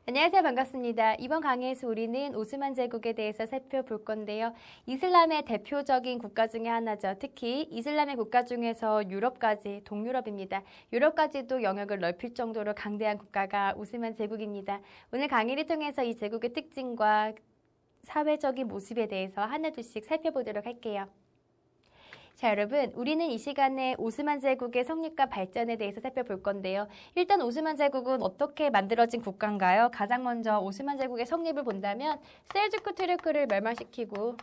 안녕하세요. 반갑습니다. 이번 강의에서 우리는 오스만 제국에 대해서 살펴볼 건데요. 이슬람의 대표적인 국가 중에 하나죠. 특히 이슬람의 국가 중에서 유럽까지, 동유럽입니다. 유럽까지도 영역을 넓힐 정도로 강대한 국가가 오스만 제국입니다. 오늘 강의를 통해서 이 제국의 특징과 사회적인 모습에 대해서 하나둘씩 살펴보도록 할게요. 자, 여러분, 우리는 이 시간에 오스만 제국의 성립과 발전에 대해서 살펴볼 건데요. 일단 오스만 제국은 어떻게 만들어진 국가인가요? 가장 먼저 오스만 제국의 성립을 본다면 셀주크 투르크를 멸망시키고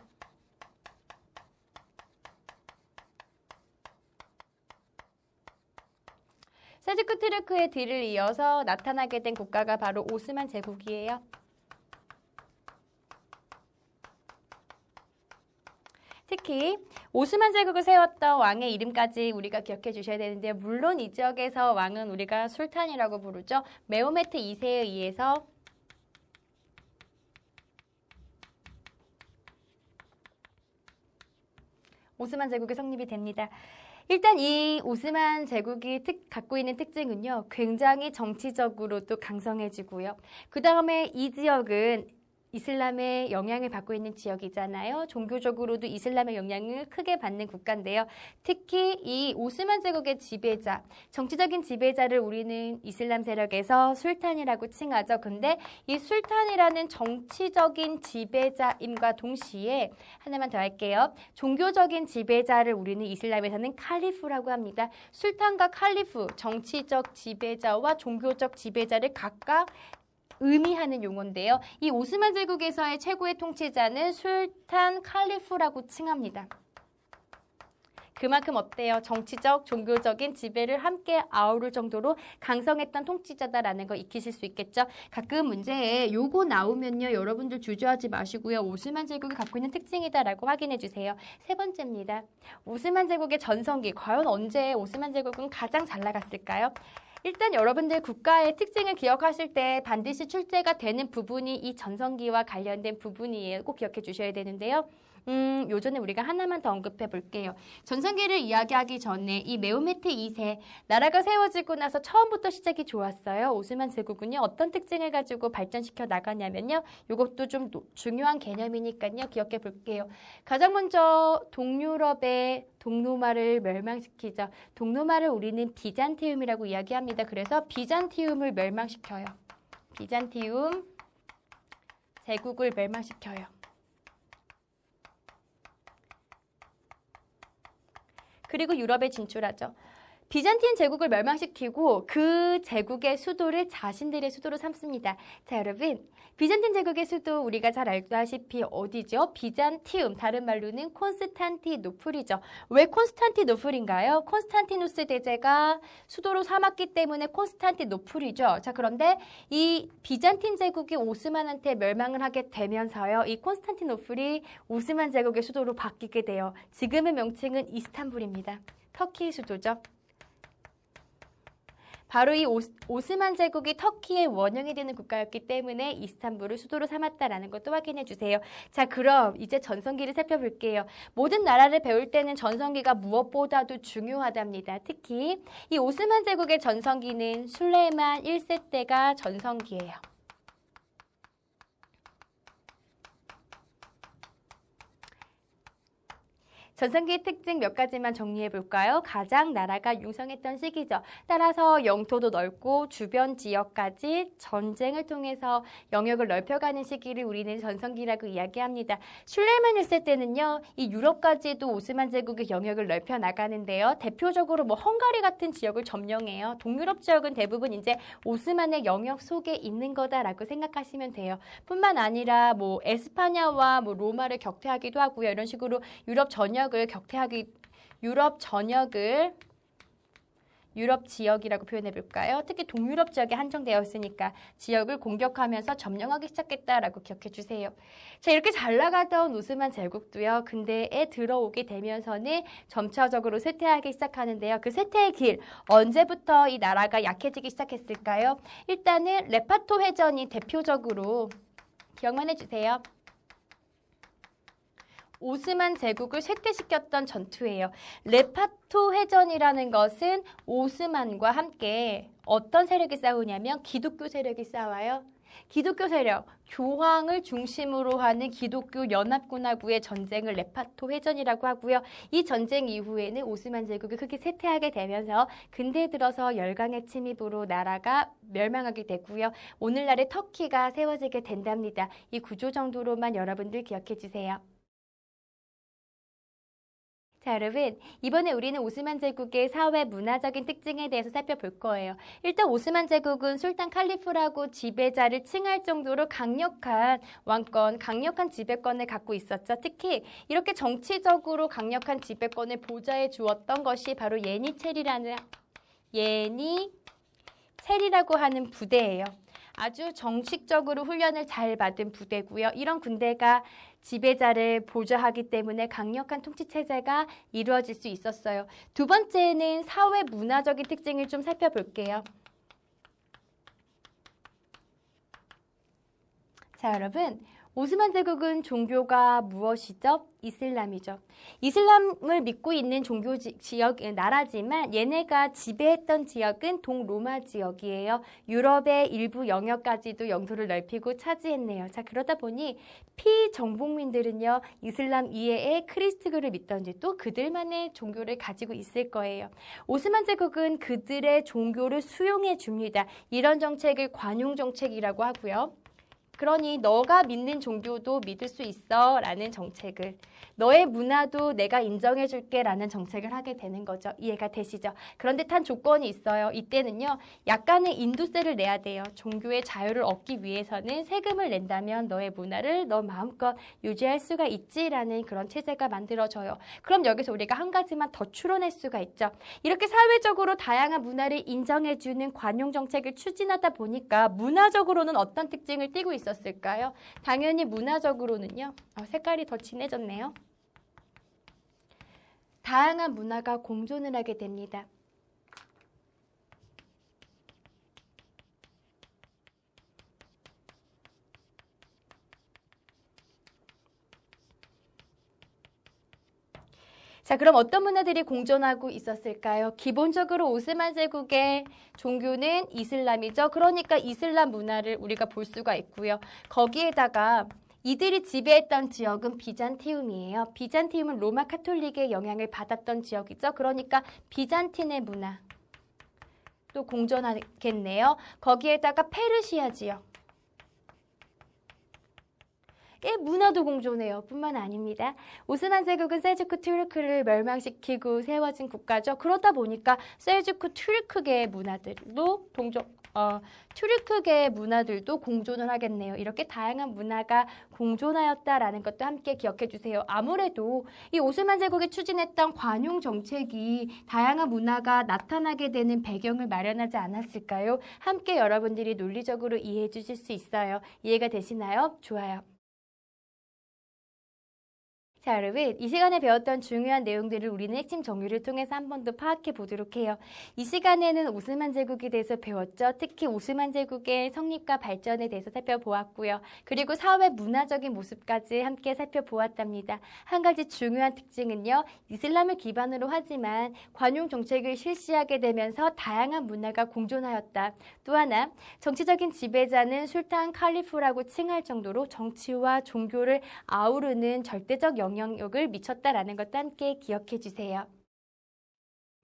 셀주크 투르크의 뒤를 이어서 나타나게 된 국가가 바로 오스만 제국이에요. 특히 오스만 제국을 세웠던 왕의 이름까지 우리가 기억해 주셔야 되는데요. 물론 이 지역에서 왕은 우리가 술탄이라고 부르죠. 메호메트 2세에 의해서 오스만 제국이 성립이 됩니다. 일단 이 오스만 제국이 갖고 있는 특징은요. 굉장히 정치적으로도 강성해지고요. 그 다음에 이 지역은 이슬람의 영향을 받고 있는 지역이잖아요. 종교적으로도 이슬람의 영향을 크게 받는 국가인데요. 특히 이 오스만 제국의 지배자, 정치적인 지배자를 우리는 이슬람 세력에서 술탄이라고 칭하죠. 근데 이 술탄이라는 정치적인 지배자임과 동시에 하나만 더 할게요. 종교적인 지배자를 우리는 이슬람에서는 칼리프라고 합니다. 술탄과 칼리프, 정치적 지배자와 종교적 지배자를 각각 의미하는 용어인데요. 이 오스만 제국에서의 최고의 통치자는 술탄 칼리프라고 칭합니다. 그만큼 어때요? 정치적, 종교적인 지배를 함께 아우를 정도로 강성했던 통치자다라는 거 익히실 수 있겠죠? 가끔 문제에 요거 나오면요. 여러분들 주저하지 마시고요. 오스만 제국이 갖고 있는 특징이다라고 확인해 주세요. 세 번째입니다. 오스만 제국의 전성기. 과연 언제 오스만 제국은 가장 잘 나갔을까요? 일단 여러분들 국가의 특징을 기억하실 때 반드시 출제가 되는 부분이 이 전성기와 관련된 부분이에요. 꼭 기억해 주셔야 되는데요. 요전에 우리가 하나만 더 언급해 볼게요. 전성기를 이야기하기 전에 이 메호메트 2세 나라가 세워지고 나서 처음부터 시작이 좋았어요. 오스만 제국은요. 어떤 특징을 가지고 발전시켜 나가냐면요. 이것도 좀 중요한 개념이니까요. 기억해 볼게요. 가장 먼저 동유럽의 동로마를 멸망시키죠. 동로마를 우리는 비잔티움이라고 이야기합니다. 그래서 비잔티움을 멸망시켜요. 비잔티움 제국을 멸망시켜요. 그리고 유럽에 진출하죠. 비잔틴 제국을 멸망시키고 그 제국의 수도를 자신들의 수도로 삼습니다. 자, 여러분, 비잔틴 제국의 수도 우리가 잘 알다시피 어디죠? 비잔티움, 다른 말로는 콘스탄티노플이죠. 왜 콘스탄티노플인가요? 콘스탄티누스 대제가 수도로 삼았기 때문에 콘스탄티노플이죠. 자, 그런데 이 비잔틴 제국이 오스만한테 멸망을 하게 되면서요. 이 콘스탄티노플이 오스만 제국의 수도로 바뀌게 돼요. 지금의 명칭은 이스탄불입니다. 터키 수도죠. 바로 이 오스만 제국이 터키의 원형이 되는 국가였기 때문에 이스탄불을 수도로 삼았다라는 것도 확인해 주세요. 자, 그럼 이제 전성기를 살펴볼게요. 모든 나라를 배울 때는 전성기가 무엇보다도 중요하답니다. 특히 이 오스만 제국의 전성기는 술레이만 1세 때가 전성기예요. 전성기의 특징 몇 가지만 정리해 볼까요? 가장 나라가 융성했던 시기죠. 따라서 영토도 넓고 주변 지역까지 전쟁을 통해서 영역을 넓혀가는 시기를 우리는 전성기라고 이야기합니다. 술레이만 1세 때는요. 이 유럽까지도 오스만 제국의 영역을 넓혀 나가는데요. 대표적으로 뭐 헝가리 같은 지역을 점령해요. 동유럽 지역은 대부분 이제 오스만의 영역 속에 있는 거다라고 생각하시면 돼요. 뿐만 아니라 뭐 에스파냐와 뭐 로마를 격퇴하기도 하고요. 이런 식으로 유럽 유럽 지역이라고 표현해 볼까요? 특히 동유럽 지역에 한정되어 있으니까 지역을 공격하면서 점령하기 시작했다라고 기억해 주세요. 자, 이렇게 잘 나가던 오스만 제국도요. 근대에 들어오게 되면서는 점차적으로 쇠퇴하기 시작하는데요. 그 쇠퇴의 길, 언제부터 이 나라가 약해지기 시작했을까요? 일단은 레파토 회전이 대표적으로 기억만 해주세요. 오스만 제국을 쇠퇴시켰던 전투예요. 레파토 회전이라는 것은 오스만과 함께 어떤 세력이 싸우냐면 기독교 세력이 싸워요. 기독교 세력, 교황을 중심으로 하는 기독교 연합군하고의 전쟁을 레파토 회전이라고 하고요. 이 전쟁 이후에는 오스만 제국이 크게 쇠퇴하게 되면서 근대에 들어서 열강의 침입으로 나라가 멸망하게 되고요. 오늘날의 터키가 세워지게 된답니다. 이 구조 정도로만 여러분들 기억해 주세요. 자, 여러분, 이번에 우리는 오스만 제국의 사회 문화적인 특징에 대해서 살펴볼 거예요. 일단 오스만 제국은 술탄 칼리프라고 지배자를 칭할 정도로 강력한 왕권, 강력한 지배권을 갖고 있었죠. 특히 이렇게 정치적으로 강력한 지배권을 보좌해 주었던 것이 바로 예니체리라고 하는 부대예요. 아주 정식적으로 훈련을 잘 받은 부대고요. 이런 군대가 지배자를 보좌하기 때문에 강력한 통치체제가 이루어질 수 있었어요. 두 번째는 사회 문화적인 특징을 좀 살펴볼게요. 자, 여러분, 오스만 제국은 종교가 무엇이죠? 이슬람이죠. 이슬람을 믿고 있는 종교 지역 나라지만 얘네가 지배했던 지역은 동로마 지역이에요. 유럽의 일부 영역까지도 영토를 넓히고 차지했네요. 자, 그러다 보니 피정복민들은요, 이슬람 이외에 크리스트교를 믿던지 또 그들만의 종교를 가지고 있을 거예요. 오스만 제국은 그들의 종교를 수용해 줍니다. 이런 정책을 관용 정책이라고 하고요. 그러니 너가 믿는 종교도 믿을 수 있어 라는 정책을, 너의 문화도 내가 인정해 줄게 라는 정책을 하게 되는 거죠. 이해가 되시죠? 그런데 단 조건이 있어요. 이때는요, 약간의 인도세를 내야 돼요. 종교의 자유를 얻기 위해서는 세금을 낸다면 너의 문화를 너 마음껏 유지할 수가 있지라는 그런 체제가 만들어져요. 그럼 여기서 우리가 한 가지만 더 추론할 수가 있죠. 이렇게 사회적으로 다양한 문화를 인정해 주는 관용 정책을 추진하다 보니까 문화적으로는 어떤 특징을 띠고 있었을까요? 당연히 문화적으로는요, 색깔이 더 진해졌네요. 다양한 문화가 공존을 하게 됩니다. 자, 그럼 어떤 문화들이 공존하고 있었을까요? 기본적으로 오스만 제국의 종교는 이슬람이죠. 그러니까 이슬람 문화를 우리가 볼 수가 있고요. 거기에다가 이들이 지배했던 지역은 비잔티움이에요. 비잔티움은 로마 카톨릭의 영향을 받았던 지역이죠. 그러니까 비잔틴의 문화 또 공존하겠네요. 거기에다가 페르시아 지역. 문화도 공존해요. 뿐만 아닙니다. 오스만 제국은 셀주크 튀르크를 멸망시키고 세워진 국가죠. 그러다 보니까 셀주크 튀르크계의 문화들도 튀르크계의 문화들도 공존을 하겠네요. 이렇게 다양한 문화가 공존하였다라는 것도 함께 기억해 주세요. 아무래도 이 오스만 제국이 추진했던 관용 정책이 다양한 문화가 나타나게 되는 배경을 마련하지 않았을까요? 함께 여러분들이 논리적으로 이해해 주실 수 있어요. 이해가 되시나요? 좋아요. 자, 여러분, 이 시간에 배웠던 중요한 내용들을 우리는 핵심 정리를 통해서 한 번 더 파악해 보도록 해요. 이 시간에는 오스만 제국에 대해서 배웠죠. 특히 오스만 제국의 성립과 발전에 대해서 살펴보았고요. 그리고 사회 문화적인 모습까지 함께 살펴보았답니다. 한 가지 중요한 특징은요, 이슬람을 기반으로 하지만 관용 정책을 실시하게 되면서 다양한 문화가 공존하였다. 또 하나, 정치적인 지배자는 술탄 칼리프라고 칭할 정도로 정치와 종교를 아우르는 절대적 영향력을 미쳤다라는 것도 함께 기억해 주세요.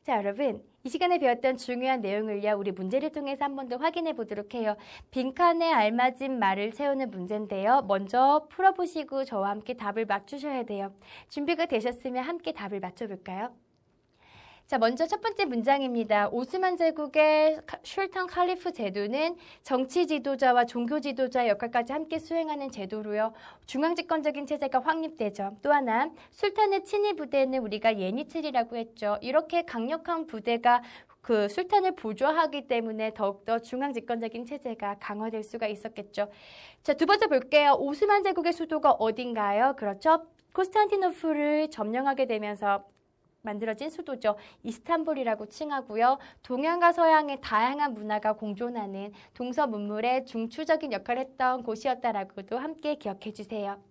자, 여러분, 이 시간에 배웠던 중요한 내용을요, 우리 문제를 통해서 한 번 더 확인해 보도록 해요. 빈칸에 알맞은 말을 채우는 문제인데요. 먼저 풀어보시고 저와 함께 답을 맞추셔야 돼요. 준비가 되셨으면 함께 답을 맞춰볼까요? 자, 먼저 첫 번째 문장입니다. 오스만 제국의 술탄 칼리프 제도는 정치 지도자와 종교 지도자의 역할까지 함께 수행하는 제도로요. 중앙집권적인 체제가 확립되죠. 또 하나, 술탄의 친위 부대는 우리가 예니체리라고 했죠. 이렇게 강력한 부대가 그 술탄을 보조하기 때문에 더욱더 중앙집권적인 체제가 강화될 수가 있었겠죠. 자, 두 번째 볼게요. 오스만 제국의 수도가 어딘가요? 그렇죠. 콘스탄티노플을 점령하게 되면서 만들어진 수도죠. 이스탄불이라고 칭하고요. 동양과 서양의 다양한 문화가 공존하는 동서문물의 중추적인 역할을 했던 곳이었다라고도 함께 기억해 주세요.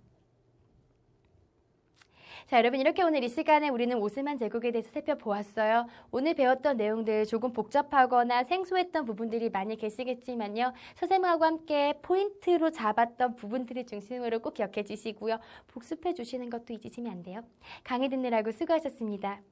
자, 여러분 이렇게 오늘 이 시간에 우리는 오스만 제국에 대해서 살펴보았어요. 오늘 배웠던 내용들 조금 복잡하거나 생소했던 부분들이 많이 계시겠지만요. 선생님하고 함께 포인트로 잡았던 부분들을 중심으로 꼭 기억해 주시고요. 복습해 주시는 것도 잊으시면 안 돼요. 강의 듣느라고 수고하셨습니다.